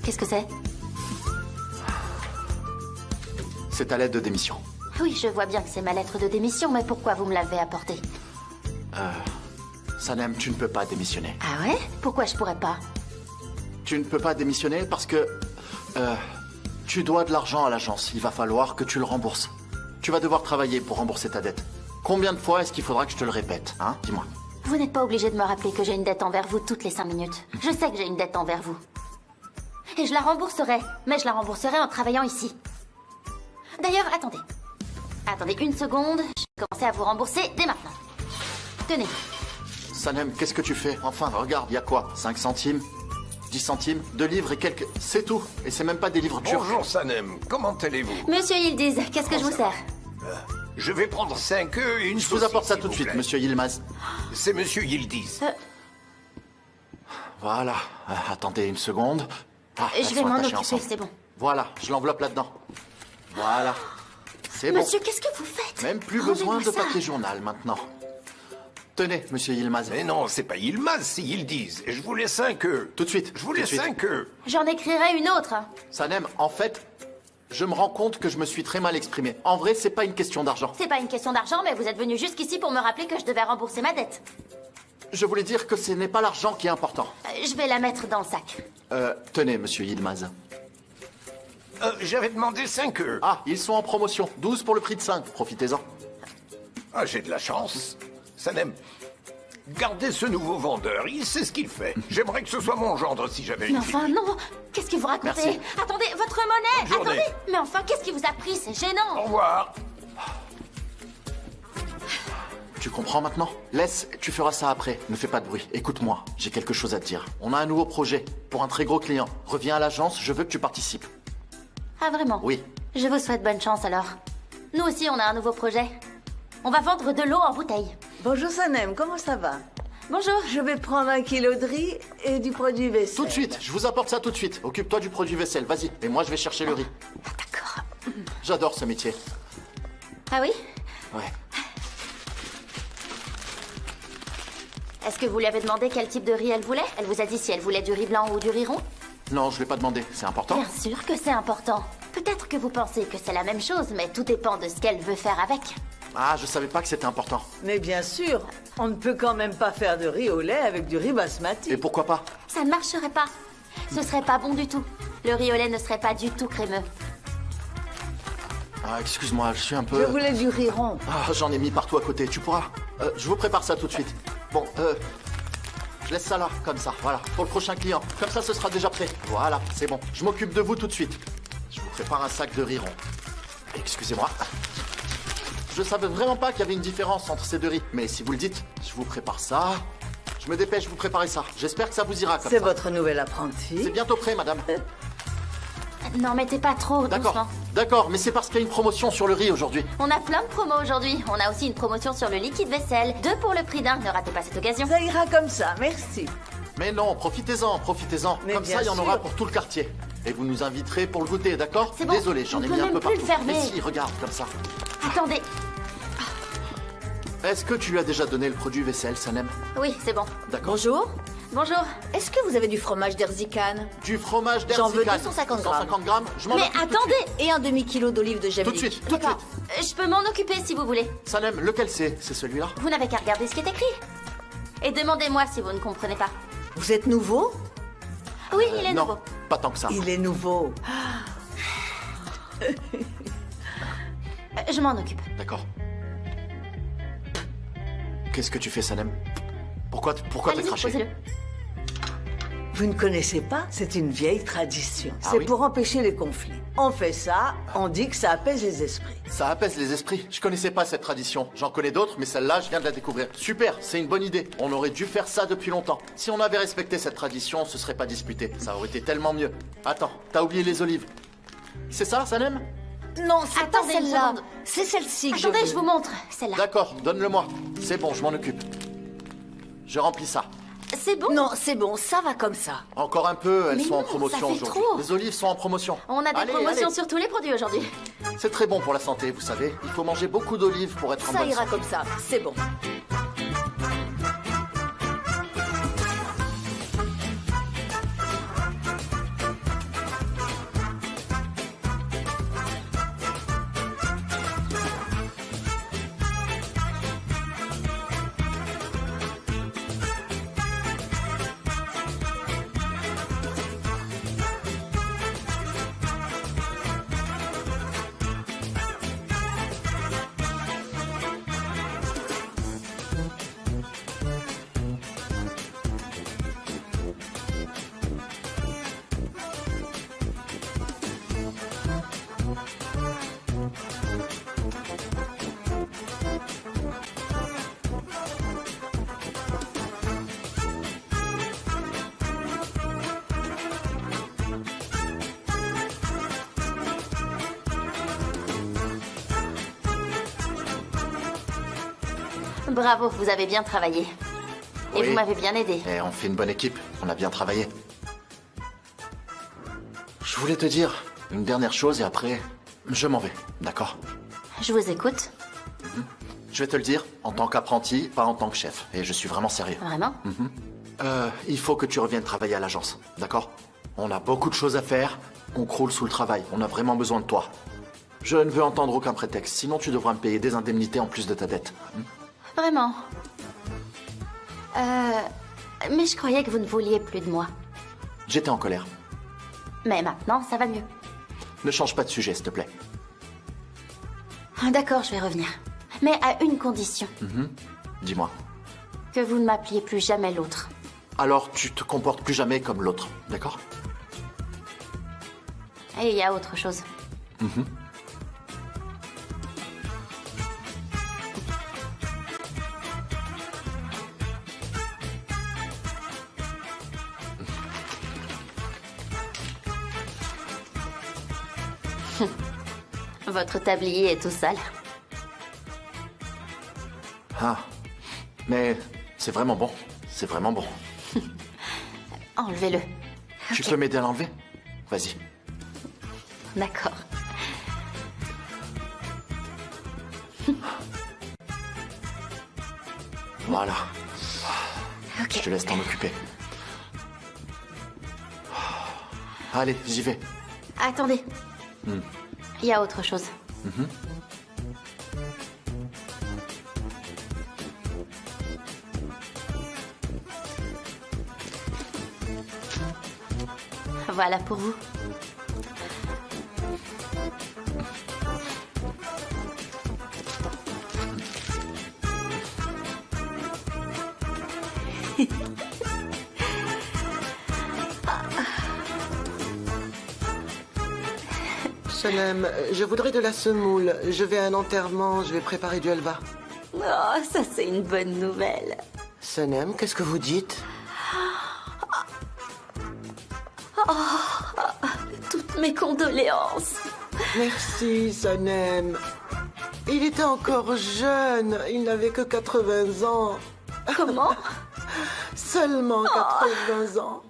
Qu'est-ce que c'est? C'est ta lettre de démission. Oui, je vois bien que c'est ma lettre de démission, mais pourquoi vous me l'avez apportée? Sanem, tu ne peux pas démissionner. Ah ouais? Pourquoi je pourrais pas? Tu ne peux pas démissionner parce que... tu dois de l'argent à l'agence. Il va falloir que tu le rembourses. Tu vas devoir travailler pour rembourser ta dette. Combien de fois est-ce qu'il faudra que je te le répète, hein? Dis-moi. Vous n'êtes pas obligé de me rappeler que j'ai une dette envers vous toutes les 5 minutes. Je sais que j'ai une dette envers vous. Et je la rembourserai, mais je la rembourserai en travaillant ici. D'ailleurs, attendez. Attendez une seconde, je vais commencer à vous rembourser dès maintenant. Tenez. Sanem, qu'est-ce que tu fais? Enfin, regarde, il y a quoi? 5 centimes? 10 centimes? 2 livres et quelques... C'est tout. Et c'est même pas des livres turcs. Bonjour Sanem, comment allez-vous? Monsieur Yildiz, qu'est-ce que je vous sers? Je vais prendre 5 œufs et une Je vous apporte ça tout de suite, monsieur Yilmaz. C'est monsieur Yildiz. Voilà. Attendez une seconde. Ah, elles Je vais sont m'en attachées occuper, ensemble. c'est bon. Voilà, je l'enveloppe là-dedans. Voilà. C'est bon. Monsieur, qu'est-ce que vous faites? Même plus Rendez-moi besoin de ça. papier journal maintenant. Tenez, monsieur Yilmaz. Mais non, c'est pas Yilmaz, c'est Yildiz. Et je voulais 5 œufs. Tout de suite. Je voulais tout de suite. 5 œufs. J'en écrirai une autre. Sanem, en fait, je me rends compte que je me suis très mal exprimé. En vrai, c'est pas une question d'argent. C'est pas une question d'argent, mais vous êtes venu jusqu'ici pour me rappeler que je devais rembourser ma dette. Je voulais dire que ce n'est pas l'argent qui est important. Je vais la mettre dans le sac. Tenez, monsieur Yilmaz. J'avais demandé 5 œufs. Ah, ils sont en promotion. 12 pour le prix de 5. Profitez-en. Ah, j'ai de la chance. Sanem, gardez ce nouveau vendeur, il sait ce qu'il fait. J'aimerais que ce soit mon gendre si j'avais Mais une enfin, fille. non. Qu'est-ce que vous racontez? Merci. Attendez, votre monnaie. Bonne journée. Attendez. Mais enfin, qu'est-ce qui vous a pris? C'est Au gênant. revoir. Tu comprends maintenant? Laisse, tu feras ça après. Ne fais pas de bruit. Écoute-moi, j'ai quelque chose à te dire. On a un nouveau projet pour un très gros client. Reviens à l'agence, je veux que tu participes. Ah, vraiment? Oui. Je vous souhaite bonne chance alors. Nous aussi, on a un nouveau projet. On va vendre de l'eau en bouteille. Bonjour Sanem, comment ça va? Bonjour. Je vais prendre 1 kilo de riz et du produit vaisselle. Tout de suite, je vous apporte ça tout de suite. Occupe-toi du produit vaisselle, vas-y. Et moi, je vais chercher le riz. D'accord. J'adore ce métier. Ah oui? Ouais. Est-ce que vous lui avez demandé quel type de riz elle voulait? Elle vous a dit si elle voulait du riz blanc ou du riz rond? Non, je l'ai pas demandé. C'est important? Bien sûr que c'est important. Peut-être que vous pensez que c'est la même chose, mais tout dépend de ce qu'elle veut faire avec. Ah, je savais pas que c'était important. Mais bien sûr, on ne peut quand même pas faire de riz au lait avec du riz basmati. Et pourquoi pas? Ça ne marcherait pas. Ce serait pas bon du tout. Le riz au lait ne serait pas du tout crémeux. Ah, excuse-moi, je suis un Je peu... voulais du riz rond. Ah, j'en ai mis partout à côté. Tu pourras? Je vous prépare ça tout de suite. Bon, je laisse ça là, comme ça. Voilà, pour le prochain client. Comme ça, ce sera déjà prêt. Voilà, c'est bon. Je m'occupe de vous tout de suite. Je vous prépare un sac de riz rond. Excusez-moi. Je savais vraiment pas qu'il y avait une différence entre ces deux riz. Mais si vous le dites, je vous prépare ça. Je me dépêche de vous préparer ça. J'espère que ça vous ira comme C'est ça. votre nouvel apprenti. C'est bientôt prêt, madame. N'en mettez pas trop, D'accord, doucement. d'accord, mais c'est parce qu'il y a une promotion sur le riz aujourd'hui. On a plein de promos aujourd'hui. On a aussi une promotion sur le liquide vaisselle. 2 pour le prix d'un. Ne ratez pas cette occasion. Ça ira comme ça, merci. Mais non, profitez-en, profitez-en. Mais Comme bien ça, il y en sûr. aura pour tout le quartier. Et vous nous inviterez pour le goûter, d'accord? C'est bon, Désolé, j'en on ai peut mis un même peu plus le partout. fermer. Mais si, regarde, comme ça. Attendez. Est-ce que tu lui as déjà donné le produit vaisselle, Sanem? Oui, c'est bon. D'accord. Bonjour. Bonjour. Est-ce que vous avez du fromage d'Erzican? Du fromage J'en veux d'Erzican. 250 grammes. 150 grammes, je m'en Mais occupe tout de attendez. Et un demi-kilo d'olive de Gemlik. Tout de suite, tout de D'accord. suite. Je peux m'en occuper si vous voulez. Sanem, lequel c'est celui-là? Vous n'avez qu'à regarder ce qui est écrit. Et demandez-moi si vous ne comprenez pas. Vous êtes nouveau? Oui, il est Non, nouveau. pas tant que ça. Il est nouveau. Je m'en occupe. D'accord. Qu'est-ce que tu fais, Sanem? Pourquoi t'as Allez-y, craché? posez-le. Vous ne connaissez pas? C'est une vieille tradition. Ah C'est oui pour empêcher les conflits. On fait ça, on dit que ça apaise les esprits. Ça apaise les esprits. Je connaissais pas cette tradition. J'en connais d'autres, mais celle-là, je viens de la découvrir. Super, c'est une bonne idée. On aurait dû faire ça depuis longtemps. Si on avait respecté cette tradition, on se serait pas disputé. Ça aurait été tellement mieux. Attends, t'as oublié les olives. C'est ça, Sanem? Non, c'est pas Attendez une celle-là. seconde. C'est celle-ci que Attendez, je je veux. vous montre. Celle-là. D'accord, donne-le-moi. C'est bon, je m'en occupe. Je remplis ça. C'est bon? Non, c'est bon, ça va comme ça. Encore un peu, elles Mais sont en non, promotion ça fait aujourd'hui. trop. Les olives sont en promotion. On a des Allez, promotions allez. sur tous les produits aujourd'hui. C'est très bon pour la santé, vous savez. Il faut manger beaucoup d'olives pour être en Ça bonne ira santé. comme ça, c'est bon. Bravo, vous avez bien travaillé. Et Oui. vous m'avez bien aidé. Et on fait une bonne équipe, on a bien travaillé. Je voulais te dire une dernière chose et après, je m'en vais, d'accord? Je vous écoute. Je vais te le dire, en tant qu'apprenti, pas en tant que chef. Et je suis vraiment sérieux. Vraiment? Il faut que tu reviennes travailler à l'agence, d'accord? On a beaucoup de choses à faire, on croule sous le travail, on a vraiment besoin de toi. Je ne veux entendre aucun prétexte, sinon tu devras me payer des indemnités en plus de ta dette. Vraiment? Mais je croyais que vous ne vouliez plus de moi. J'étais en colère. Mais maintenant, ça va mieux. Ne change pas de sujet, s'il te plaît. Ah, d'accord, je vais revenir. Mais à une condition. Dis-moi. Que vous ne m'appeliez plus jamais l'autre. Alors tu te comportes plus jamais comme l'autre, d'accord? Et il y a autre chose. Votre tablier est tout sale. Ah. Mais c'est vraiment bon. C'est vraiment bon. Enlevez-le. Tu peux m'aider à l'enlever? Vas-y. D'accord. Voilà. Ok. Je te laisse t'en occuper. Allez, j'y vais. Attendez. Il y a autre chose. Voilà pour vous. Sanem, je voudrais de la semoule. Je vais à un enterrement, je vais préparer du halva. Oh, ça c'est une bonne nouvelle. Sanem, qu'est-ce que vous dites? Toutes mes condoléances. Merci, Sanem. Il était encore jeune, il n'avait que 80 ans. Comment? Seulement 80 ans.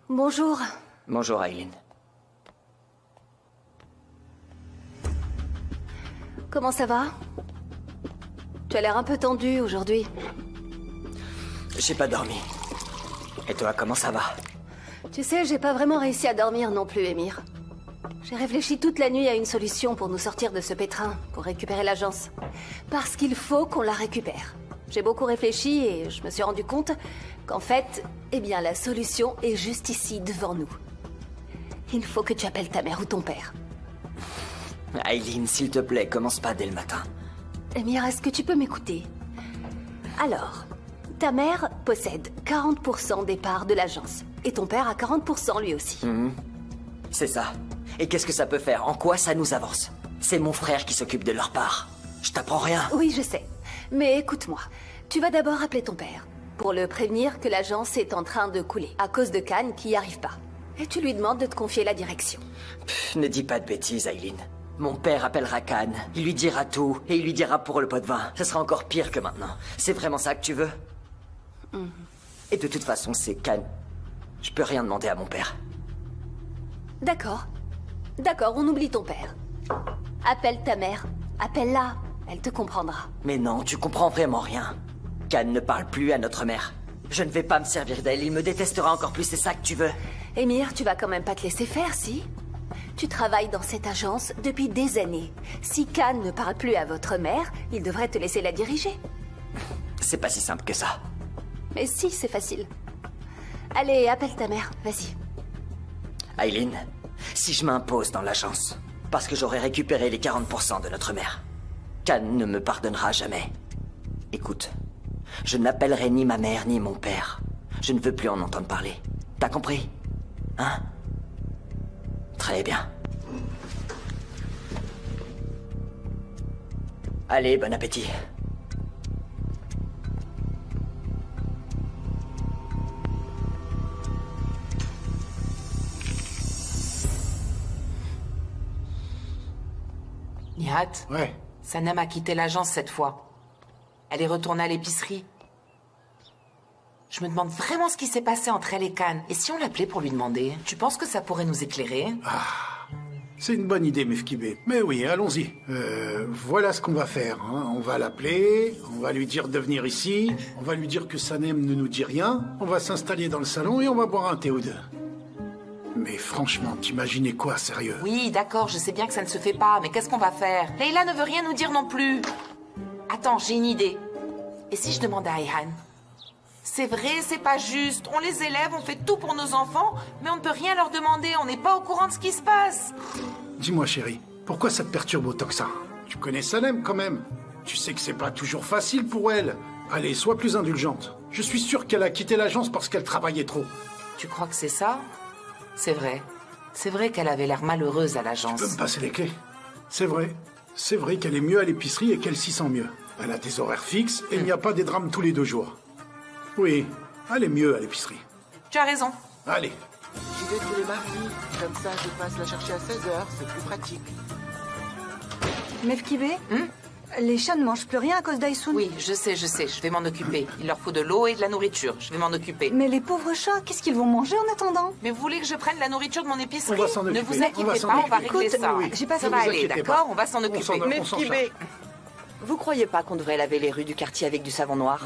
Bonjour. Bonjour, Aileen. Comment ça va? Tu as l'air un peu tendu aujourd'hui. J'ai pas dormi. Et toi, comment ça va? Tu sais, j'ai pas vraiment réussi à dormir non plus, Émir. J'ai réfléchi toute la nuit à une solution pour nous sortir de ce pétrin, pour récupérer l'agence. Parce qu'il faut qu'on la récupère. J'ai beaucoup réfléchi et je me suis rendu compte qu'en fait, eh bien, la solution est juste ici, devant nous. Il faut que tu appelles ta mère ou ton père. Aileen, s'il te plaît, commence pas dès le matin. Émir, est-ce que tu peux m'écouter? Alors, ta mère possède 40% des parts de l'agence. Et ton père a 40% lui aussi. C'est ça. Et qu'est-ce que ça peut faire? En quoi ça nous avance? C'est mon frère qui s'occupe de leur part. Je t'apprends rien. Oui, je sais. Mais écoute-moi, tu vas d'abord appeler ton père pour le prévenir que l'agence est en train de couler à cause de Khan qui n'y arrive pas. Et tu lui demandes de te confier la direction. Ne dis pas de bêtises, Aileen. Mon père appellera Khan, il lui dira tout, et il lui dira pour le pot de vin. Ce sera encore pire que maintenant. C'est vraiment ça que tu veux? Et de toute façon, c'est Khan. Je peux rien demander à mon père. D'accord. D'accord, on oublie ton père. Appelle ta mère. Appelle-la. Elle te comprendra. Mais non, tu comprends vraiment rien. Khan ne parle plus à notre mère. Je ne vais pas me servir d'elle, il me détestera encore plus, c'est ça que tu veux? Émir, tu vas quand même pas te laisser faire, si? Tu travailles dans cette agence depuis des années. Si Khan ne parle plus à votre mère, il devrait te laisser la diriger. C'est pas si simple que ça. Mais si, c'est facile. Allez, appelle ta mère, vas-y. Aileen, si je m'impose dans l'agence, parce que j'aurai récupéré les 40% de notre mère, Khan ne me pardonnera jamais. Écoute, je n'appellerai ni ma mère ni mon père. Je ne veux plus en entendre parler. T'as compris? Hein? Très bien. Allez, bon appétit. Nihat, Ouais. Sanem a quitté l'agence cette fois. Elle est retournée à l'épicerie. Je me demande vraiment ce qui s'est passé entre elle et Khan. Et si on l'appelait pour lui demander? Tu penses que ça pourrait nous éclairer? C'est une bonne idée, Mefkibé. Mais oui, allons-y. Voilà ce qu'on va faire. Hein. On va l'appeler, on va lui dire de venir ici, on va lui dire que Sanem ne nous dit rien, on va s'installer dans le salon et on va boire un thé ou deux. Mais franchement, t'imaginais quoi, sérieux? Oui, d'accord, je sais bien que ça ne se fait pas, mais qu'est-ce qu'on va faire? Leila ne veut rien nous dire non plus. Attends, j'ai une idée. Et si je demandais à Ayhan? C'est vrai, c'est pas juste. On les élève, on fait tout pour nos enfants, mais on ne peut rien leur demander, on n'est pas au courant de ce qui se passe. Dis-moi, chérie, pourquoi ça te perturbe autant que ça? Tu connais Sanem, quand même. Tu sais que c'est pas toujours facile pour elle. Allez, sois plus indulgente. Je suis sûr qu'elle a quitté l'agence parce qu'elle travaillait trop. Tu crois que c'est ça? C'est vrai. C'est vrai qu'elle avait l'air malheureuse à l'agence. Tu peux me passer les clés? C'est vrai. C'est vrai qu'elle est mieux à l'épicerie et qu'elle s'y sent mieux. Elle a des horaires fixes et il n'y a pas des drames tous les 2 jours. Oui, elle est mieux à l'épicerie. Tu as raison. Allez. J'y vais tous les mardis. Comme ça, je passe la chercher à 16h. C'est plus pratique. Mefkibé, les chats ne mangent plus rien à cause d'Aïsoun. Oui, je sais, je vais m'en occuper. Il leur faut de l'eau et de la nourriture. Je vais m'en occuper. Mais les pauvres chats, qu'est-ce qu'ils vont manger en attendant? Mais vous voulez que je prenne la nourriture de mon épicerie? On va s'en Ne occuper. vous inquiétez pas, on va régler Écoute, ça. oui. j'ai pas Ça fait va vous aller, inquiétez d'accord? pas. On va s'en occuper. s'en- Mefkibé, vous croyez pas qu'on devrait laver les rues du quartier avec du savon noir?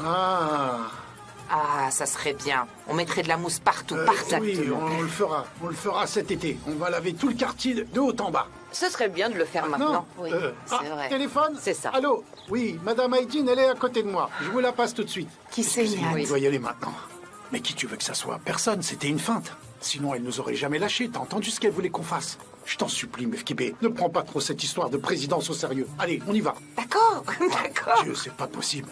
Ah, ça serait bien. On mettrait de la mousse partout, Oui, partout. on le fera. On le fera cet été. On va laver tout le quartier de haut en bas. Ce serait bien de le faire maintenant. Oui, c'est vrai. Téléphone? C'est ça. Allô? Oui, Madame Haïdine, elle est à côté de moi. Je vous la passe tout de suite. Qui c'est, Excusez-moi, Nihat? on doit y aller maintenant. Mais qui tu veux que ça soit? Personne, c'était une feinte. Sinon, elle nous aurait jamais lâchés. T'as entendu ce qu'elle voulait qu'on fasse? Je t'en supplie, Mefkibé, ne prends pas trop cette histoire de présidence au sérieux. Allez, on y va. D'accord, d'accord. Dieu, c'est pas possible.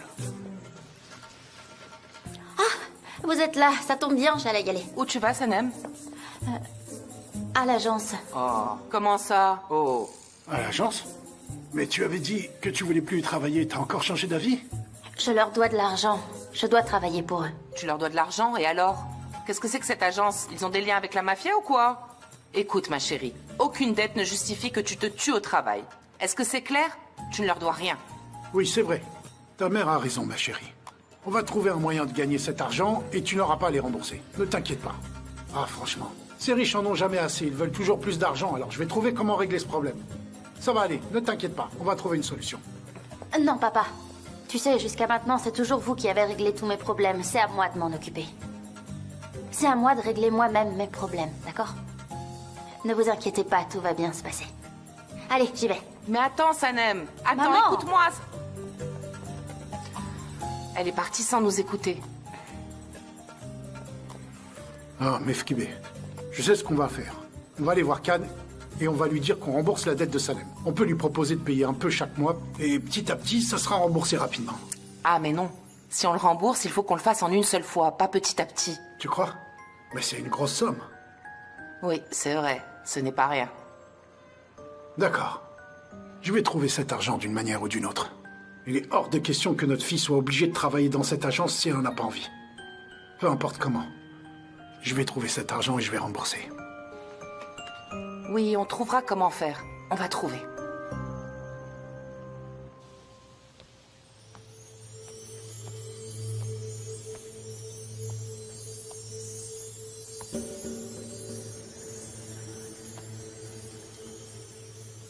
Vous êtes là, ça tombe bien, j'allais y aller. Où tu vas, Sanem? À l'agence. Oh, comment ça? Oh. À l'agence? Mais tu avais dit que tu voulais plus y travailler. T'as encore changé d'avis? Je leur dois de l'argent. Je dois travailler pour eux. Tu leur dois de l'argent, et alors? Qu'est-ce que c'est que cette agence? Ils ont des liens avec la mafia ou quoi? Écoute, ma chérie, aucune dette ne justifie que tu te tues au travail. Est-ce que c'est clair? Tu ne leur dois rien. Oui, c'est vrai. Ta mère a raison, ma chérie. On va trouver un moyen de gagner cet argent et tu n'auras pas à les rembourser. Ne t'inquiète pas. Ah, franchement, ces riches en ont jamais assez. Ils veulent toujours plus d'argent, alors je vais trouver comment régler ce problème. Ça va aller, ne t'inquiète pas. On va trouver une solution. Non, papa. Tu sais, jusqu'à maintenant, c'est toujours vous qui avez réglé tous mes problèmes. C'est à moi de m'en occuper. C'est à moi de régler moi-même mes problèmes, d'accord? Ne vous inquiétez pas, tout va bien se passer. Allez, j'y vais. Mais attends, Sanem. Attends, Maman. écoute-moi. Elle est partie sans nous écouter. Ah, Mefkibé, je sais ce qu'on va faire. On va aller voir Khan et on va lui dire qu'on rembourse la dette de Salem. On peut lui proposer de payer un peu chaque mois et petit à petit, ça sera remboursé rapidement. Ah, mais non. Si on le rembourse, il faut qu'on le fasse en une seule fois, pas petit à petit. Tu crois? Mais c'est une grosse somme. Oui, c'est vrai. Ce n'est pas rien. D'accord. Je vais trouver cet argent d'une manière ou d'une autre. Il est hors de question que notre fille soit obligée de travailler dans cette agence si elle n'en a pas envie. Peu importe comment. Je vais trouver cet argent et je vais rembourser. Oui, on trouvera comment faire. On va trouver.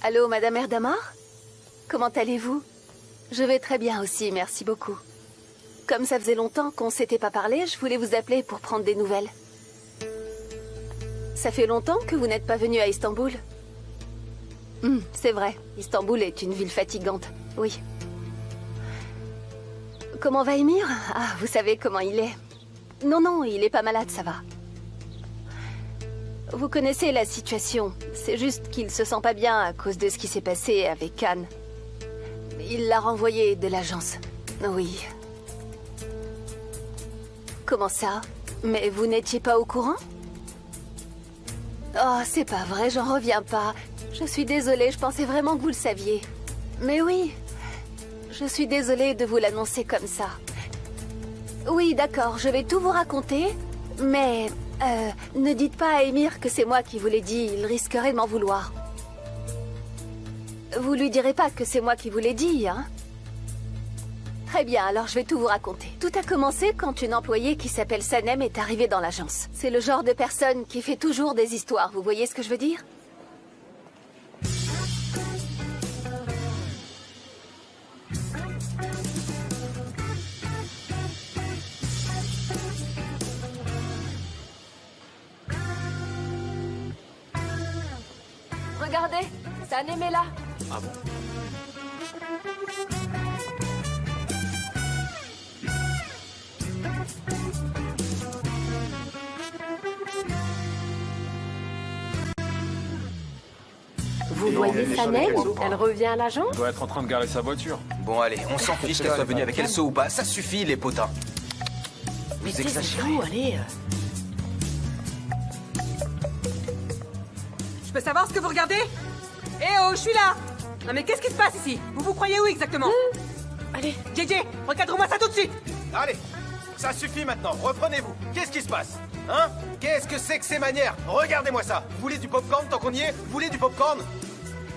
Allô, Madame Erdamar? Comment allez-vous? Je vais très bien aussi, merci beaucoup. Comme ça faisait longtemps qu'on s'était pas parlé, je voulais vous appeler pour prendre des nouvelles. Ça fait longtemps que vous n'êtes pas venu à Istanbul? C'est vrai, Istanbul est une ville fatigante, oui. Comment va Émir? Ah, vous savez comment il est. Non, il est pas malade, ça va. Vous connaissez la situation. C'est juste qu'il se sent pas bien à cause de ce qui s'est passé avec Khan. Il l'a renvoyé de l'agence. Oui. Comment ça? Mais vous n'étiez pas au courant? Oh, c'est pas vrai, j'en reviens pas. Je suis désolée, je pensais vraiment que vous le saviez. Mais oui. Je suis désolée de vous l'annoncer comme ça. Oui, d'accord, je vais tout vous raconter, mais... ne dites pas à Émir que c'est moi qui vous l'ai dit, il risquerait de m'en vouloir. Vous lui direz pas que c'est moi qui vous l'ai dit, hein? Très bien, alors je vais tout vous raconter. Tout a commencé quand une employée qui s'appelle Sanem est arrivée dans l'agence. C'est le genre de personne qui fait toujours des histoires, vous voyez ce que je veux dire? Regardez, Sanem est là. Ah bon? Vous voyez Sanem? Elle revient à l'agence? Elle doit être en train de garer sa voiture. Bon allez, on s'en fiche qu'elle soit venue avec Elso ou pas, ça suffit les potins. Vous exagérez. Allez. Je peux savoir ce que vous regardez? Eh oh, je suis là! Non mais qu'est-ce qui se passe ici? Vous vous croyez où exactement? Allez. JJ, recadre-moi ça tout de suite! Allez, ça suffit maintenant, reprenez-vous. Qu'est-ce qui se passe? Hein? Qu'est-ce que c'est que ces manières? Regardez-moi ça. Vous voulez du popcorn tant qu'on y est? Vous voulez du popcorn?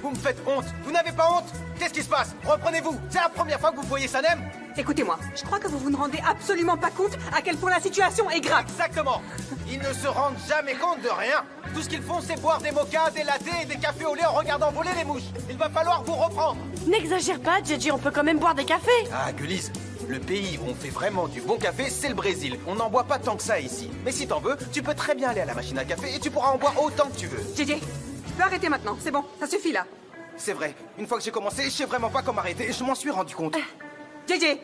Vous me faites honte. Vous n'avez pas honte? Qu'est-ce qui se passe? Reprenez-vous. C'est la première fois que vous voyez Sanem? Écoutez-moi, je crois que vous ne rendez absolument pas compte à quel point la situation est grave. Exactement. Ils ne se rendent jamais compte de rien. Tout ce qu'ils font, c'est boire des mochas, des lattés et des cafés au lait en regardant voler les mouches. Il va falloir vous reprendre. N'exagère pas, JJ, on peut quand même boire des cafés. Ah, Gulise, le pays où on fait vraiment du bon café, c'est le Brésil. On n'en boit pas tant que ça ici. Mais si t'en veux, tu peux très bien aller à la machine à café et tu pourras en boire autant que tu veux. JJ, tu peux arrêter maintenant, c'est bon, ça suffit là. C'est vrai, une fois que j'ai commencé, je sais vraiment pas comment arrêter et je m'en suis rendu compte. JJ,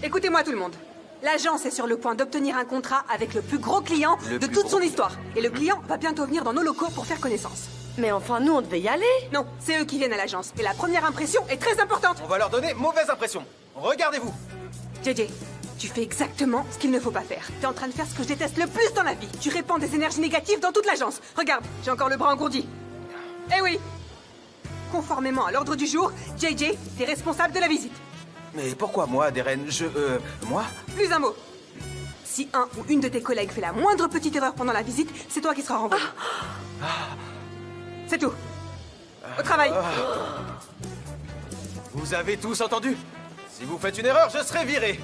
écoutez-moi tout le monde. L'agence est sur le point d'obtenir un contrat avec le plus gros client de toute son histoire. Et le client va bientôt venir dans nos locaux pour faire connaissance. Mais enfin, nous, on devait y aller. Non, c'est eux qui viennent à l'agence. Et la première impression est très importante. On va leur donner mauvaise impression. Regardez-vous. JJ, tu fais exactement ce qu'il ne faut pas faire. T'es en train de faire ce que je déteste le plus dans la vie. Tu répands des énergies négatives dans toute l'agence. Regarde, j'ai encore le bras engourdi. Eh oui. Conformément à l'ordre du jour, JJ, t'es responsable de la visite. Mais pourquoi moi, Deren? Moi? Plus un mot. Si un ou une de tes collègues fait la moindre petite erreur pendant la visite, c'est toi qui seras renvoyé. C'est tout. Au travail. Vous avez tous entendu? Si vous faites une erreur, je serai viré.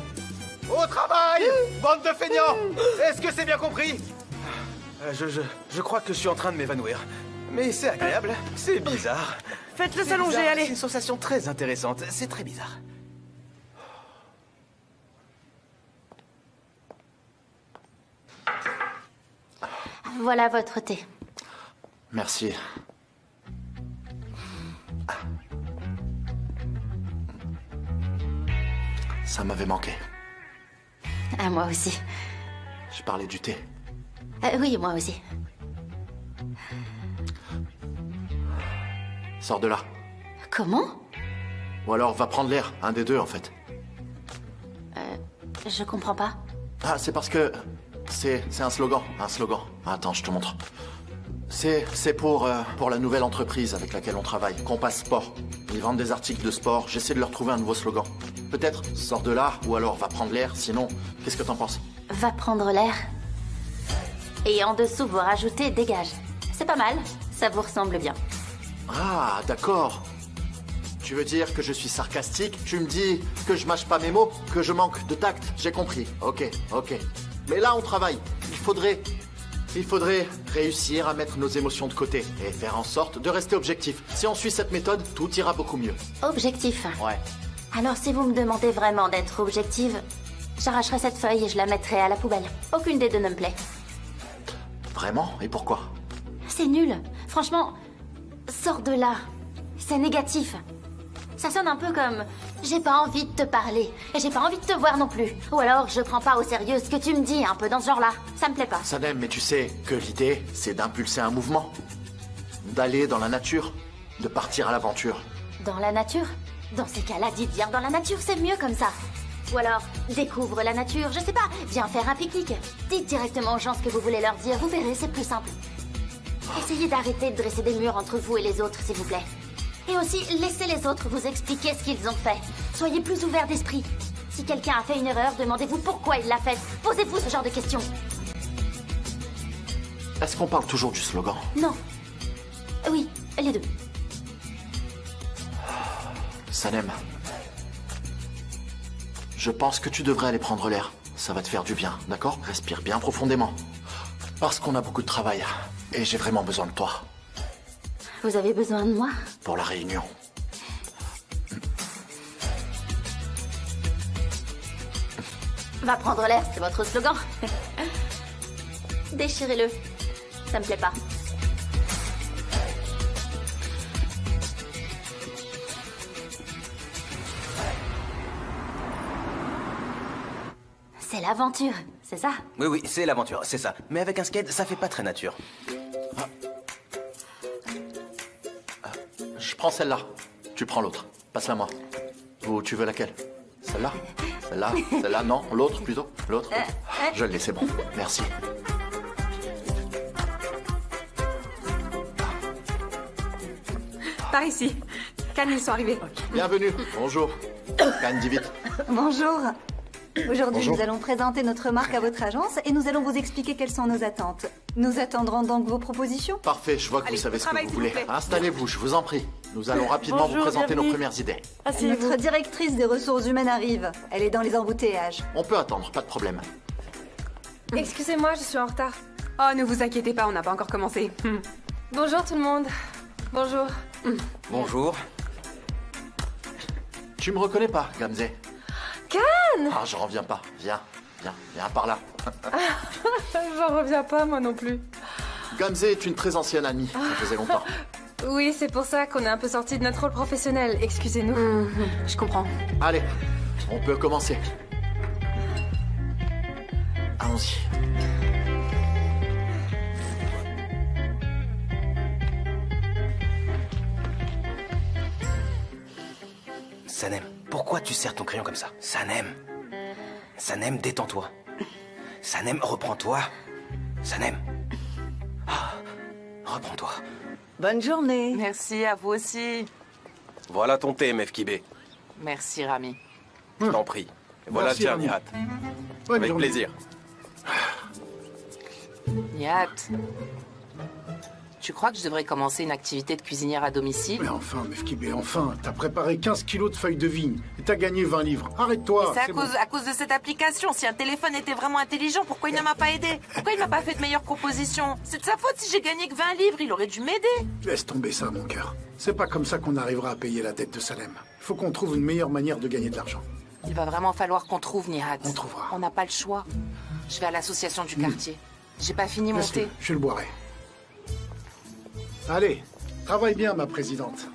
Au travail, bande de feignants. Est-ce que c'est bien compris? Je crois que je suis en train de m'évanouir. Mais c'est agréable, c'est bizarre. Faites-le s'allonger, allez. C'est une sensation très intéressante, c'est très bizarre. Voilà votre thé. Merci. Ça m'avait manqué. Ah, moi aussi. Je parlais du thé. Oui, moi aussi. Sors de là. Comment? Ou alors va prendre l'air, un des deux en fait. Je comprends pas. Ah, c'est parce que... C'est un slogan, Attends, je te montre. C'est pour la nouvelle entreprise avec laquelle on travaille, Compass Sport. Ils vendent des articles de sport, j'essaie de leur trouver un nouveau slogan. Peut-être sors de là, ou alors va prendre l'air, sinon, qu'est-ce que t'en penses? Va prendre l'air. Et en dessous, vous rajoutez dégage. C'est pas mal, ça vous ressemble bien. Ah, d'accord. Tu veux dire que je suis sarcastique? Tu me dis que je mâche pas mes mots? Que je manque de tact? J'ai compris. Ok. Mais là, on travaille. Il faudrait réussir à mettre nos émotions de côté et faire en sorte de rester objectif. Si on suit cette méthode, tout ira beaucoup mieux. Objectif. Ouais. Alors si vous me demandez vraiment d'être objective, j'arracherai cette feuille et je la mettrai à la poubelle. Aucune des deux ne me plaît. Vraiment? Et pourquoi? C'est nul. Franchement, sors de là. C'est négatif. Ça sonne un peu comme « j'ai pas envie de te parler et j'ai pas envie de te voir non plus ». Ou alors « je prends pas au sérieux ce que tu me dis », un peu dans ce genre-là. Ça me plaît pas. Sanem, mais tu sais que l'idée, c'est d'impulser un mouvement. D'aller dans la nature. De partir à l'aventure. Dans la nature? Dans ces cas-là, dites viens dans la nature, c'est mieux comme ça. Ou alors, découvre la nature, je sais pas, viens faire un pique-nique. Dites directement aux gens ce que vous voulez leur dire, vous verrez, c'est plus simple. Essayez d'arrêter de dresser des murs entre vous et les autres, s'il vous plaît. Et aussi, laissez les autres vous expliquer ce qu'ils ont fait. Soyez plus ouverts d'esprit. Si quelqu'un a fait une erreur, demandez-vous pourquoi il l'a faite. Posez-vous ce genre de questions. Est-ce qu'on parle toujours du slogan? Non. Oui, les deux. Sanem, je pense que tu devrais aller prendre l'air. Ça va te faire du bien, d'accord? Respire bien profondément. Parce qu'on a beaucoup de travail. Et j'ai vraiment besoin de toi. Vous avez besoin de moi? Pour la réunion. Va prendre l'air, c'est votre slogan. Déchirez-le. Ça me plaît pas. C'est l'aventure, c'est ça? Oui, c'est l'aventure, c'est ça. Mais avec un skate, ça fait pas très nature. Je prends celle-là. Tu prends l'autre. Passe-la moi. Ou tu veux laquelle? Celle-là? Celle-là? Celle-là? Non, l'autre plutôt. L'autre? Je l'ai, c'est bon. Merci. Par ici. Cannes, ils sont arrivés. Bienvenue. Bonjour. Cannes, dis vite. Bonjour. Aujourd'hui, Bonjour. nous allons présenter notre marque à votre agence et nous allons vous expliquer quelles sont nos attentes. Nous attendrons donc vos propositions. Parfait, je vois que Allez, vous savez au ce que travail, vous s'il voulez. vous plaît. Installez-vous, je vous en prie. Nous allons rapidement vous présenter nos premières idées. Notre directrice des ressources humaines arrive. Elle est dans les embouteillages. On peut attendre, pas de problème. Excusez-moi, je suis en retard. Oh, ne vous inquiétez pas, on n'a pas encore commencé. Bonjour tout le monde. Bonjour. Bonjour. Tu me reconnais pas, Gamze? Cannes! Ah, j'en reviens pas. Viens par là. J'en reviens pas, moi non plus. Gamze est une très ancienne amie, ça faisait longtemps. Oui, c'est pour ça qu'on est un peu sorti de notre rôle professionnel. Excusez-nous. Je comprends. Allez, on peut commencer. Allons-y. Sanem, pourquoi tu serres ton crayon comme ça? Sanem, détends-toi. Sanem, reprends-toi. Sanem. Ah, reprends-toi. Bonne journée. Merci, à vous aussi. Voilà ton thé, Mefkibé. Merci, Rami. Je t'en prie. Et voilà Merci, le Rami. Nihat. Bonne Avec journée. plaisir. Nihat, tu crois que je devrais commencer une activité de cuisinière à domicile? Mais enfin, Mefkibé, enfin, t'as préparé 15 kilos de feuilles de vigne et t'as gagné 20 livres. Arrête-toi. C'est bon. à cause de cette application. Si un téléphone était vraiment intelligent, pourquoi il ne m'a pas aidé? Pourquoi il m'a pas fait de meilleures propositions? C'est de sa faute si j'ai gagné que 20 livres, il aurait dû m'aider. Laisse tomber ça, mon cœur. C'est pas comme ça qu'on arrivera à payer la dette de Salem. Il faut qu'on trouve une meilleure manière de gagner de l'argent. Il va vraiment falloir qu'on trouve, Nihat. On trouvera. On n'a pas le choix. Je vais à l'association du quartier. J'ai pas fini mon Laisse-le, thé. je le boirai. Allez, travaille bien, ma présidente.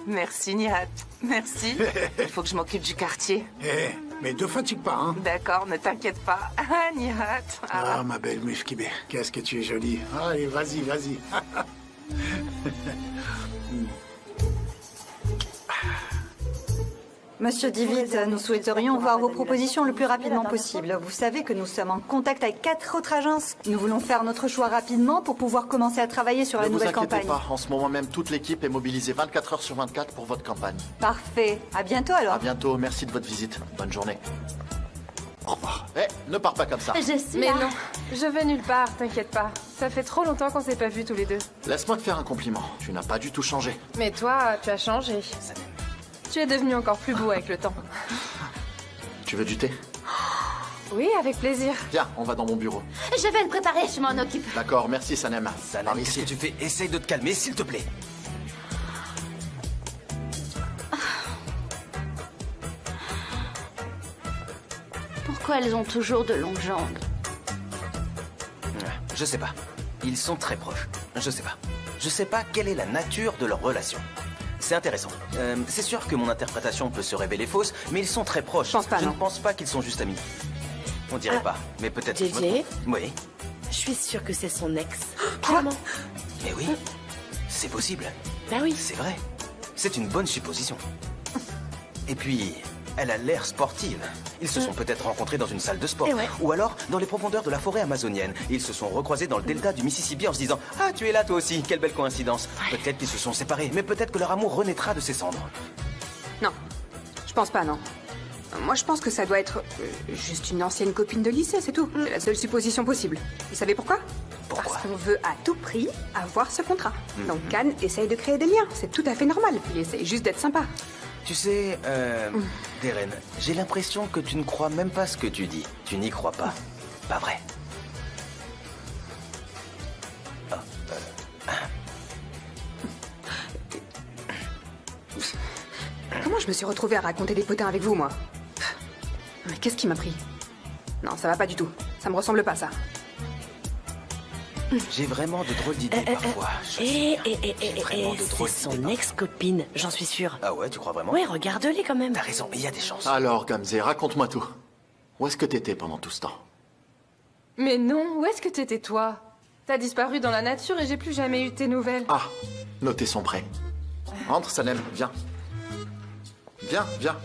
Merci, Nihat. Merci. Il faut que je m'occupe du quartier. Mais ne fatigue pas, hein. D'accord, ne t'inquiète pas. Ah, Nihat. Ah, ma belle Mefkibé, qu'est-ce que tu es jolie. Allez, vas-y. Monsieur Divid, nous souhaiterions voir vos propositions le plus rapidement possible. Vous savez que nous sommes en contact avec 4 autres agences. Nous voulons faire notre choix rapidement pour pouvoir commencer à travailler sur la nouvelle campagne. Ne vous inquiétez pas, en ce moment même, toute l'équipe est mobilisée 24 heures sur 24 pour votre campagne. Parfait. À bientôt alors. À bientôt, merci de votre visite. Bonne journée. Au revoir. Ne pars pas comme ça. Je suis Mais non, je vais nulle part, t'inquiète pas. Ça fait trop longtemps qu'on s'est pas vus tous les deux. Laisse-moi te faire un compliment. Tu n'as pas du tout changé. Mais toi, tu as changé. Tu es devenu encore plus beau avec le temps. Tu veux du thé? Oui, avec plaisir. Viens, on va dans mon bureau. Je vais le préparer, je m'en occupe. D'accord, merci Sanem. Sanem, qu'est-ce que tu fais? Essaye de te calmer, s'il te plaît. Pourquoi elles ont toujours de longues jambes? Je sais pas. Ils sont très proches. Je sais pas. Je sais pas quelle est la nature de leur relation. C'est intéressant. C'est sûr que mon interprétation peut se révéler fausse, mais ils sont très proches. Je ne pense pas qu'ils sont juste amis. On dirait pas, mais peut-être que je me JJ? trompe. Oui. Je suis sûre que c'est son ex. Quoi? Mais oui, c'est possible. Bah oui. C'est vrai. C'est une bonne supposition. Et puis, elle a l'air sportive. Ils se sont peut-être rencontrés dans une salle de sport. Ou alors, dans les profondeurs de la forêt amazonienne. Ils se sont recroisés dans le delta du Mississippi en se disant « Ah, tu es là toi aussi, quelle belle coïncidence !» Peut-être qu'ils se sont séparés, mais peut-être que leur amour renaîtra de ses cendres. Non, je pense pas, non. Moi, je pense que ça doit être juste une ancienne copine de lycée, c'est tout. C'est la seule supposition possible. Vous savez pourquoi? Parce qu'on veut à tout prix avoir ce contrat. Donc Khan essaye de créer des liens, c'est tout à fait normal. Il essaye juste d'être sympa. Tu sais, Deren, j'ai l'impression que tu ne crois même pas ce que tu dis. Tu n'y crois pas. Pas vrai. Comment je me suis retrouvée à raconter des potins avec vous, moi? Mais qu'est-ce qui m'a pris? Non, ça va pas du tout. Ça me ressemble pas, ça. J'ai vraiment de drôles d'idées parfois. C'est son ex-copine, j'en suis sûre. Ah ouais, tu crois vraiment? Ouais, regarde-les quand même. T'as raison, il y a des chances. Alors, Gamze, raconte-moi tout. Où est-ce que t'étais pendant tout ce temps? Mais non, où est-ce que t'étais toi? T'as disparu dans la nature et j'ai plus jamais eu tes nouvelles. Ah, nos thés sont prêts. Entre, Sanem, viens. Viens, viens.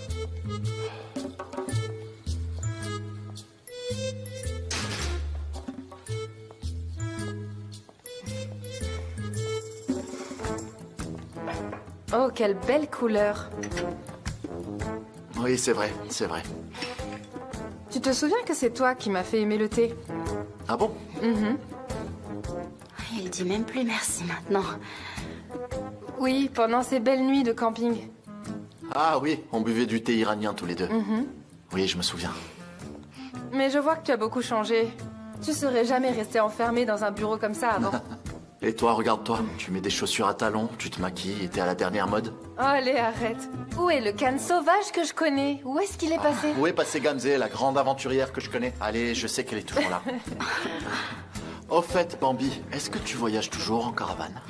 Oh, quelle belle couleur. Oui, c'est vrai, c'est vrai. Tu te souviens que c'est toi qui m'as fait aimer le thé? Ah bon? Il dit même plus merci maintenant. Oui, pendant ces belles nuits de camping. Ah oui, on buvait du thé iranien tous les deux. Oui, je me souviens. Mais je vois que tu as beaucoup changé. Tu serais jamais resté enfermé dans un bureau comme ça avant. Et toi, regarde-toi. Tu mets des chaussures à talons, tu te maquilles et t'es à la dernière mode. Oh, allez, arrête. Où est le Khan sauvage que je connais? Où est-ce qu'il est passé? Où est passée Gamze, la grande aventurière que je connais? Allez, je sais qu'elle est toujours là. Au fait, Bambi, est-ce que tu voyages toujours en caravane?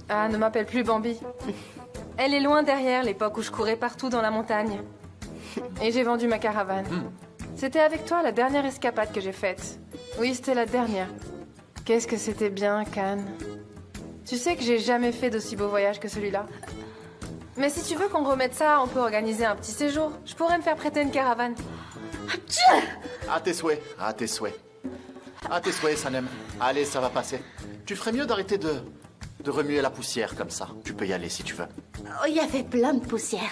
Ah, ne m'appelle plus Bambi. Elle est loin derrière l'époque où je courais partout dans la montagne. Et j'ai vendu ma caravane. C'était avec toi la dernière escapade que j'ai faite. Oui, c'était la dernière. Qu'est-ce que c'était bien, Khan. Tu sais que j'ai jamais fait d'aussi beau voyage que celui-là. Mais si tu veux qu'on remette ça, on peut organiser un petit séjour. Je pourrais me faire prêter une caravane. À tes souhaits, à tes souhaits. À tes souhaits, Sanem. Allez, ça va passer. Tu ferais mieux d'arrêter de remuer la poussière comme ça. Tu peux y aller si tu veux. Oh, il y avait plein de poussière.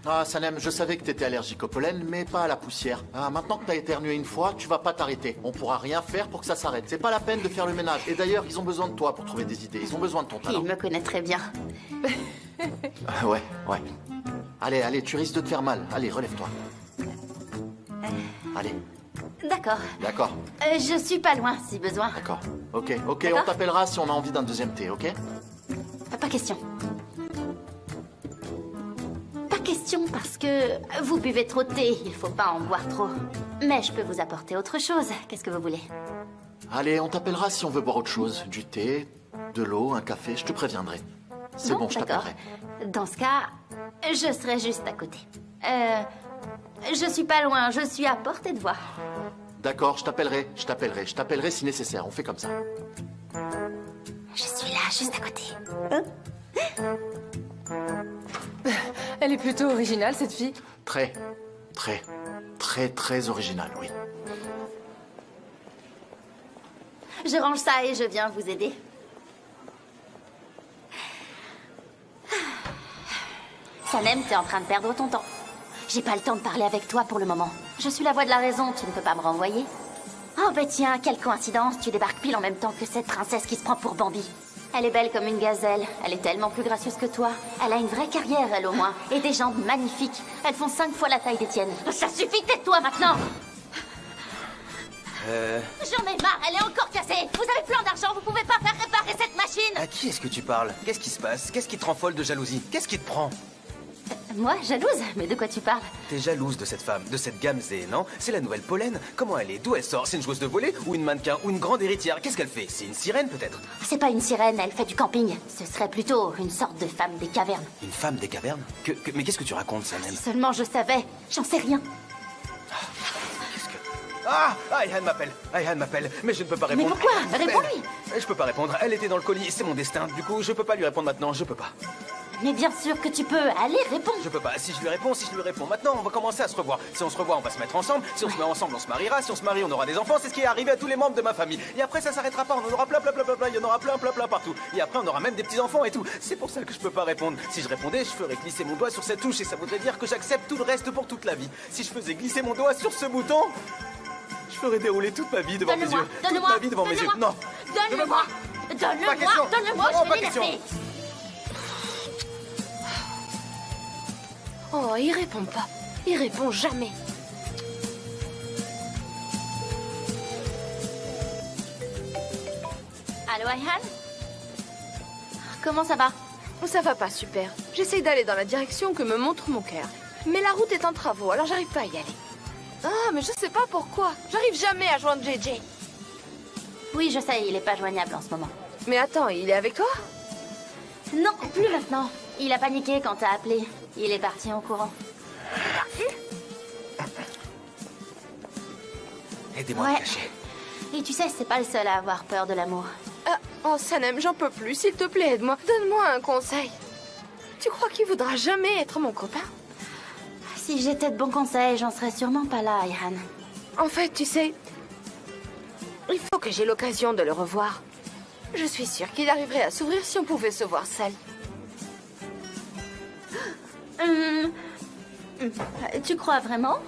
Ah, Sanem, je savais que t'étais allergique au pollen, mais pas à la poussière. Ah, maintenant que t'as éternué une fois, tu vas pas t'arrêter. On pourra rien faire pour que ça s'arrête. C'est pas la peine de faire le ménage. Et d'ailleurs, ils ont besoin de toi pour trouver des idées. Ils ont besoin de ton talent. Il me connaît très bien. Ouais. Allez, allez, tu risques de te faire mal. Allez, relève-toi. Allez. D'accord. D'accord. Je suis pas loin, si besoin. D'accord. Ok, on t'appellera si on a envie d'un deuxième thé, ok? Pas question. Pas question parce que vous buvez trop de thé, il faut pas en boire trop. Mais je peux vous apporter autre chose. Qu'est-ce que vous voulez? Allez, on t'appellera si on veut boire autre chose. Du thé, de l'eau, un café, je te préviendrai. C'est bon, je d'accord. t'appellerai. Dans ce cas, je serai juste à côté. Je suis pas loin, je suis à portée de voix. D'accord, je t'appellerai si nécessaire. On fait comme ça. Je suis là, juste à côté. Elle est plutôt originale, cette fille. Très, très, très, très original, oui. Je range ça et je viens vous aider. Sanem, t'es en train de perdre ton temps. J'ai pas le temps de parler avec toi pour le moment. Je suis la voix de la raison, tu ne peux pas me renvoyer. Oh bah tiens, quelle coïncidence, tu débarques pile en même temps que cette princesse qui se prend pour Bambi. Elle est belle comme une gazelle, elle est tellement plus gracieuse que toi. Elle a une vraie carrière, elle au moins, et des jambes magnifiques. Elles font 5 fois la taille des tiennes. Ça suffit, tais-toi maintenant! J'en ai marre, elle est encore cassée. Vous avez plein d'argent, vous pouvez pas faire réparer cette machine. À qui est-ce que tu parles? Qu'est-ce qui se passe? Qu'est-ce qui te rend folle de jalousie? Qu'est-ce qui te prend? Moi, jalouse? Mais de quoi tu parles? T'es jalouse de cette femme, de cette Gamzé, non? C'est la nouvelle Pollen. Comment elle est? D'où elle sort? C'est une joueuse de volley? Ou une mannequin? Ou une grande héritière? Qu'est-ce qu'elle fait? C'est une sirène, peut-être? C'est pas une sirène, elle fait du camping. Ce serait plutôt une sorte de femme des cavernes. Une femme des cavernes? Mais qu'est-ce que tu racontes, Sanem? Si seulement je savais, j'en sais rien. Ah! Ayhan m'appelle! Ayhan m'appelle! Mais je ne peux pas répondre. Mais pourquoi? Réponds-lui! Je peux pas répondre. Elle était dans le colis, c'est mon destin. Du coup, je peux pas lui répondre maintenant, je peux pas. Mais bien sûr que tu peux. Allez, réponds! Je peux pas. Si je lui réponds maintenant, on va commencer à se revoir. Si on se revoit, on va se mettre ensemble. Si on se met ensemble, on se mariera. Si on se marie, on aura des enfants. C'est ce qui est arrivé à tous les membres de ma famille. Et après, ça s'arrêtera pas. On en aura plein, plein, plein, plein, plein. Il y en aura plein, plein, plein partout. Et après, on aura même des petits-enfants et tout. C'est pour ça que je peux pas répondre. Si je répondais, je ferais glisser mon doigt sur cette touche et ça voudrait dire que j'accepte tout le reste pour toute la vie. Si je faisais glisser mon doigt sur ce bouton, je ferais dérouler toute ma vie devant mes yeux. Toute ma vie devant mes yeux. Non. Donne-le-moi! Donne-le-moi, je vais l'énerver! Oh, il répond pas. Il répond jamais. Allô, Ayhan? Comment ça va? Ça va pas super. J'essaye d'aller dans la direction que me montre mon cœur. Mais la route est en travaux, alors j'arrive pas à y aller. Ah, mais je sais pas pourquoi. J'arrive jamais à joindre JJ. Oui, je sais, il est pas joignable en ce moment. Mais attends, il est avec toi? Non, plus maintenant. Il a paniqué quand t'as appelé. Il est parti en courant. Aidez-moi à le cacher. Et tu sais, c'est pas le seul à avoir peur de l'amour. Oh, Sanem, j'en peux plus. S'il te plaît, aide-moi. Donne-moi un conseil. Tu crois qu'il voudra jamais être mon copain? Si j'étais de bons conseils, j'en serais sûrement pas là, Ayhan. En fait, tu sais, il faut que j'ai l'occasion de le revoir. Je suis sûre qu'il arriverait à s'ouvrir si on pouvait se voir seul. Tu crois vraiment?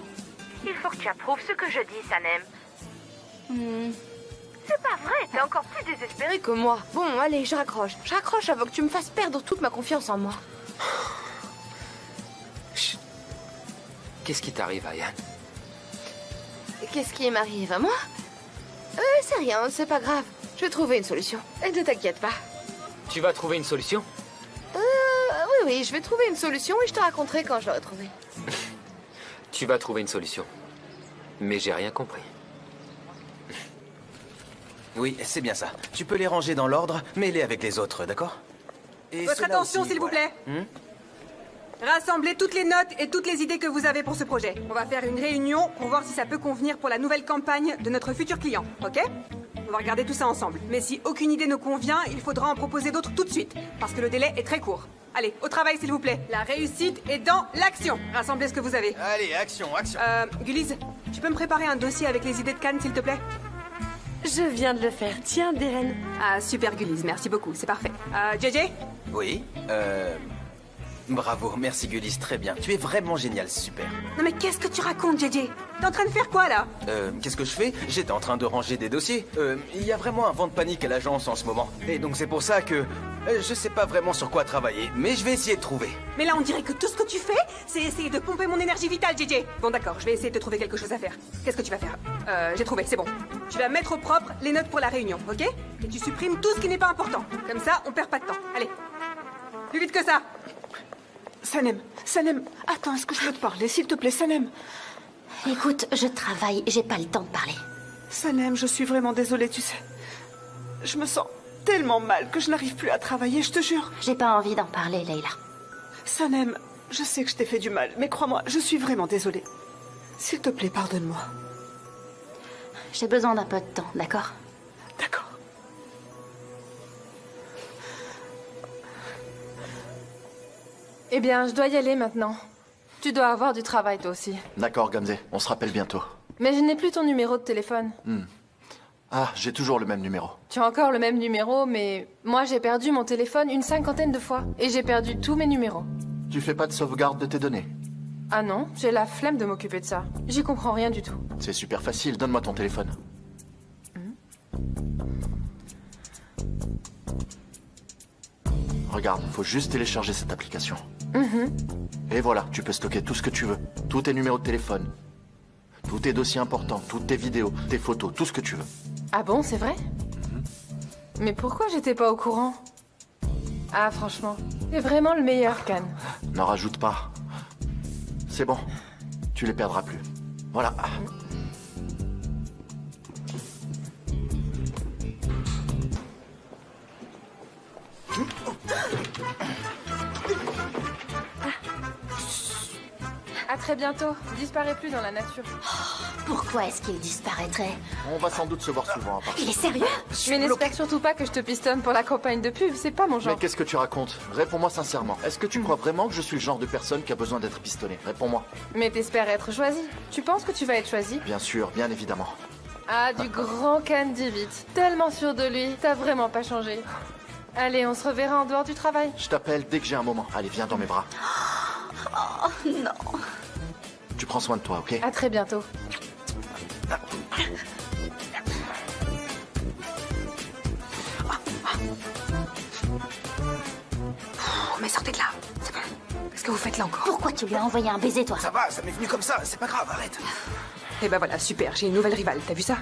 Il faut que tu approuves ce que je dis, Sanem. C'est pas vrai, t'es encore plus désespéré que moi. Bon, allez, je raccroche. Je raccroche avant que tu me fasses perdre toute ma confiance en moi. Qu'est-ce qui t'arrive, Ayhan? Qu'est-ce qui m'arrive à moi? C'est rien, c'est pas grave. Je vais trouver une solution. Et ne t'inquiète pas. Tu vas trouver une solution? Oui, je vais trouver une solution et je te raconterai quand je l'aurai trouvée. Tu vas trouver une solution. Mais j'ai rien compris. Oui, c'est bien ça. Tu peux les ranger dans l'ordre, mais les avec les autres, d'accord? Et votre ceux-là attention, aussi, s'il vous voilà. plaît. Rassemblez toutes les notes et toutes les idées que vous avez pour ce projet. On va faire une réunion pour voir si ça peut convenir pour la nouvelle campagne de notre futur client, ok? On va regarder tout ça ensemble. Mais si aucune idée ne convient, il faudra en proposer d'autres tout de suite, parce que le délai est très court. Allez, au travail, s'il vous plaît. La réussite est dans l'action. Rassemblez ce que vous avez. Allez, action, action. Gulliz, tu peux me préparer un dossier avec les idées de Cannes, s'il te plaît? Je viens de le faire. Tiens, Deren. Ah, super, Gulliz, merci beaucoup, c'est parfait. JJ? Oui, bravo, merci Gulliz, très bien. Tu es vraiment génial, super. Non mais qu'est-ce que tu racontes, JJ? T'es en train de faire quoi, là? Qu'est-ce que je fais? J'étais en train de ranger des dossiers. Il y a vraiment un vent de panique à l'agence en ce moment. Et donc c'est pour ça que je sais pas vraiment sur quoi travailler, mais je vais essayer de trouver. Mais là, on dirait que tout ce que tu fais, c'est essayer de pomper mon énergie vitale, JJ. Bon, d'accord, je vais essayer de te trouver quelque chose à faire. Qu'est-ce que tu vas faire? J'ai trouvé, c'est bon. Tu vas mettre au propre les notes pour la réunion, ok? Et tu supprimes tout ce qui n'est pas important. Comme ça, on perd pas de temps. Allez. Plus vite que ça. Sanem, attends, est-ce que je peux te parler, s'il te plaît, Sanem? Écoute, je travaille, j'ai pas le temps de parler. Sanem, je suis vraiment désolée, tu sais. Je me sens tellement mal que je n'arrive plus à travailler, je te jure. J'ai pas envie d'en parler, Leila. Sanem, je sais que je t'ai fait du mal, mais crois-moi, je suis vraiment désolée. S'il te plaît, pardonne-moi. J'ai besoin d'un peu de temps, d'accord? D'accord. Eh bien, je dois y aller maintenant. Tu dois avoir du travail, toi aussi. D'accord, Gamze, on se rappelle bientôt. Mais je n'ai plus ton numéro de téléphone. Ah, j'ai toujours le même numéro. Tu as encore le même numéro, mais moi j'ai perdu mon téléphone une 50aine de fois. Et j'ai perdu tous mes numéros. Tu fais pas de sauvegarde de tes données? Ah non, j'ai la flemme de m'occuper de ça. J'y comprends rien du tout. C'est super facile, donne-moi ton téléphone. Regarde, faut juste télécharger cette application. Et voilà, tu peux stocker tout ce que tu veux. Tous tes numéros de téléphone. Tous tes dossiers importants, toutes tes vidéos, tes photos, tout ce que tu veux. Ah bon, c'est vrai? Mais pourquoi j'étais pas au courant? Ah, franchement, t'es vraiment le meilleur, Kan. N'en rajoute pas. C'est bon, tu les perdras plus. Voilà. À très bientôt. Disparais plus dans la nature. Pourquoi est-ce qu'il disparaîtrait? On va sans doute se voir souvent à part. Il est sérieux? Mais n'espère surtout pas que je te pistonne pour la campagne de pub, c'est pas mon genre. Mais qu'est-ce que tu racontes? Réponds-moi sincèrement. Est-ce que tu crois vraiment que je suis le genre de personne qui a besoin d'être pistonné? Réponds-moi. Mais t'espères être choisi. Tu penses que tu vas être choisi? Bien sûr, bien évidemment. Ah, du grand Kan Divit. Tellement sûr de lui, t'as vraiment pas changé. Allez, on se reverra en dehors du travail. Je t'appelle dès que j'ai un moment. Allez, viens dans mes bras. Oh non. Tu prends soin de toi, ok? À très bientôt. Mais sortez de là, c'est bon. Qu'est-ce que vous faites là encore? Pourquoi tu lui as envoyé un baiser, toi? Ça va, ça m'est venu comme ça, c'est pas grave, arrête. Et ben voilà, super, j'ai une nouvelle rivale, t'as vu ça?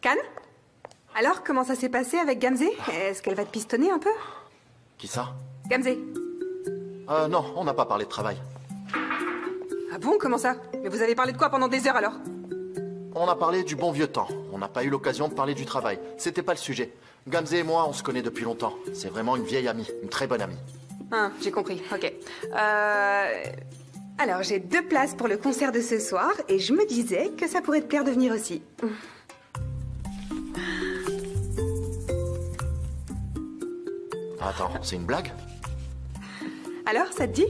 Kan? Alors, comment ça s'est passé avec Gamze? Est-ce qu'elle va te pistonner un peu? Qui ça? Gamze. Non, on n'a pas parlé de travail. Ah bon, comment ça? Mais vous avez parlé de quoi pendant des heures alors? On a parlé du bon vieux temps. On n'a pas eu l'occasion de parler du travail. C'était pas le sujet. Gamze et moi, on se connaît depuis longtemps. C'est vraiment une vieille amie, une très bonne amie. Ah, j'ai compris, ok. Alors, j'ai 2 places pour le concert de ce soir et je me disais que ça pourrait te plaire de venir aussi. Attends, c'est une blague? Alors, ça te dit?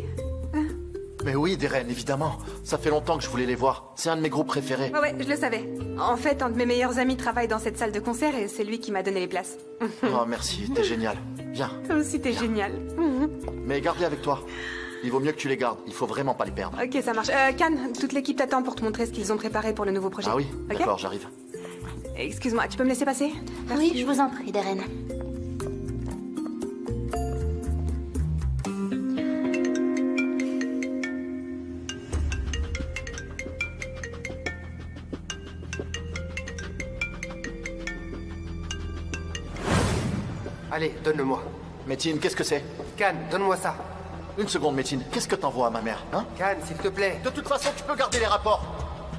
Mais oui, Deren, évidemment. Ça fait longtemps que je voulais les voir. C'est un de mes groupes préférés. Ouais, je le savais. En fait, un de mes meilleurs amis travaille dans cette salle de concert et c'est lui qui m'a donné les places. Oh, merci, t'es génial. Viens. Toi aussi, t'es génial. Mais garde-les avec toi. Il vaut mieux que tu les gardes. Il faut vraiment pas les perdre. Ok, ça marche. Kan, toute l'équipe t'attend pour te montrer ce qu'ils ont préparé pour le nouveau projet. Ah oui? Ok. D'accord, j'arrive. Excuse-moi, tu peux me laisser passer? Oui, je vous en prie, Deren. Allez, donne-le-moi. Métine, qu'est-ce que c'est? Kan, donne-moi ça. Une seconde, Métine. Qu'est-ce que t'envoies à ma mère, hein? Kan, s'il te plaît. De toute façon, tu peux garder les rapports.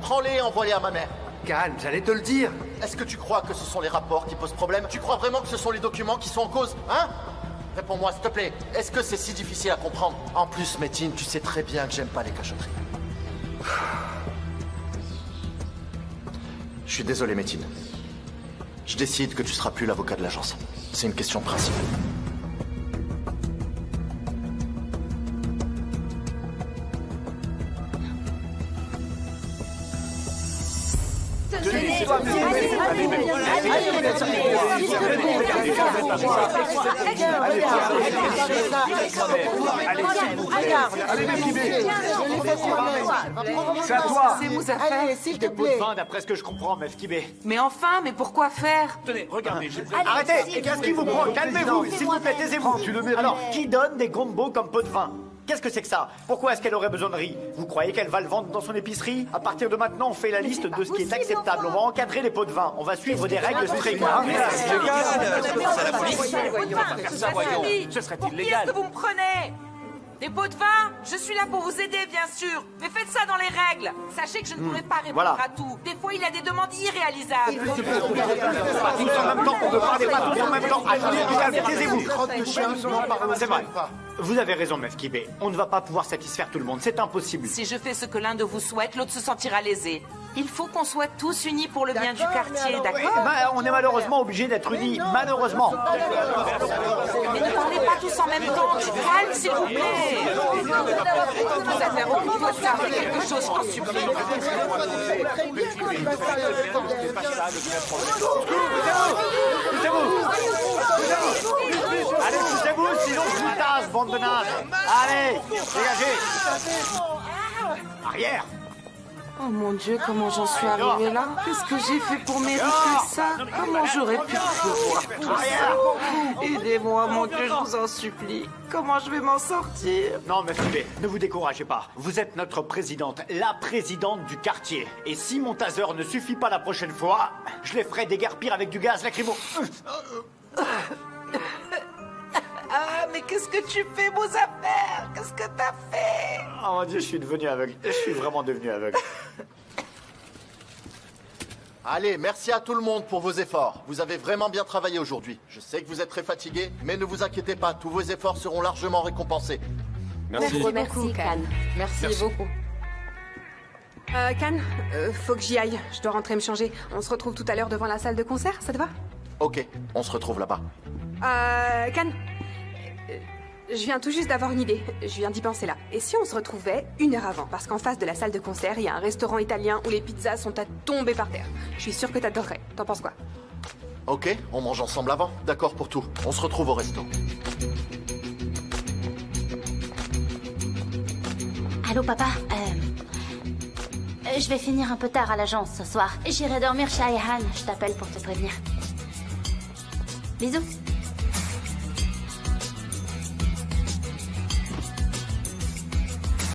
Prends-les et envoie-les à ma mère. Kan, j'allais te le dire. Est-ce que tu crois que ce sont les rapports qui posent problème? Tu crois vraiment que ce sont les documents qui sont en cause, hein? Réponds-moi, s'il te plaît. Est-ce que c'est si difficile à comprendre? En plus, Métine, tu sais très bien que j'aime pas les cachotteries. Je suis désolé, Métine. Je décide que tu seras plus l'avocat de l'agence. C'est une question de principe. C'est à toi. C'est Mouzaffer. Allez, s'il te Des pots de plaît. vin, d'après ce que je comprends, Mefkibé. Mais enfin, mais pourquoi faire? Tenez, regardez, j'ai pris... Arrêtez. Qu'est-ce qui vous prend? Calmez-vous, s'il vous plaît, taisez-vous. Alors, qui donne des gombos comme pot de vin? Qu'est-ce que c'est que ça? Pourquoi est-ce qu'elle aurait besoin de riz? Vous croyez qu'elle va le vendre dans son épicerie? À partir de maintenant, on fait la liste de ce qui est acceptable. On va encadrer les pots de vin. On va suivre des règles strictes. C'est la police. Ce serait illégal. Pour qui est-ce que vous me prenez? Des pots de vin? Je suis là pour vous aider, bien sûr. Mais faites ça dans les règles. Sachez que je ne pourrai pas répondre Voilà. à tout. Des fois, il a des demandes irréalisables. Pas tous en même temps, on ne parlez pas tous en même temps. Attendez, du calme, taisez-vous. C'est vrai. Vous avez raison, Meuf Kibé. On ne va pas pouvoir satisfaire tout le monde, c'est impossible. Si je fais ce que l'un de vous souhaite, l'autre se sentira lésé. Il faut qu'on soit tous unis pour le bien du quartier, d'accord? On est malheureusement obligés d'être unis, malheureusement. Mais ne parlez pas tous en même temps. Calme, s'il vous plaît. Vous avez occupé de ça, faites quelque chose, je t'en supplie. Allez, poussez-vous, sinon je vous tasse, bande de nazes. Allez, dégagez. Arrière. Oh mon Dieu, comment j'en suis arrivée là? Qu'est-ce que j'ai fait pour mériter ça? Comment j'aurais pu prévoir tout ça? Aidez-moi, mon Dieu, je vous en supplie. Comment je vais m'en sortir? Non, Meuf Kibé, ne vous découragez pas. Vous êtes notre présidente, la présidente du quartier. Et si mon taser ne suffit pas la prochaine fois, je les ferai déguerpir avec du gaz lacrymo. Ah, mais qu'est-ce que tu fais, vos affaires? Qu'est-ce que t'as fait? Oh mon Dieu, je suis devenu aveugle. Je suis vraiment devenu aveugle. Allez, merci à tout le monde pour vos efforts. Vous avez vraiment bien travaillé aujourd'hui. Je sais que vous êtes très fatigués, mais ne vous inquiétez pas, tous vos efforts seront largement récompensés. Merci beaucoup, Can. Merci beaucoup. Can, faut que j'y aille. Je dois rentrer me changer. On se retrouve tout à l'heure devant la salle de concert, ça te va? Ok, on se retrouve là-bas. Can, je viens tout juste d'avoir une idée. Je viens d'y penser là. Et si on se retrouvait 1 heure avant? Parce qu'en face de la salle de concert, il y a un restaurant italien où les pizzas sont à tomber par terre. Je suis sûre que t'adorerais. T'en penses quoi? Ok, on mange ensemble avant. D'accord pour tout. On se retrouve au resto. Allô, papa? Je vais finir un peu tard à l'agence ce soir. J'irai dormir chez Ayhan. Je t'appelle pour te prévenir. Bisous.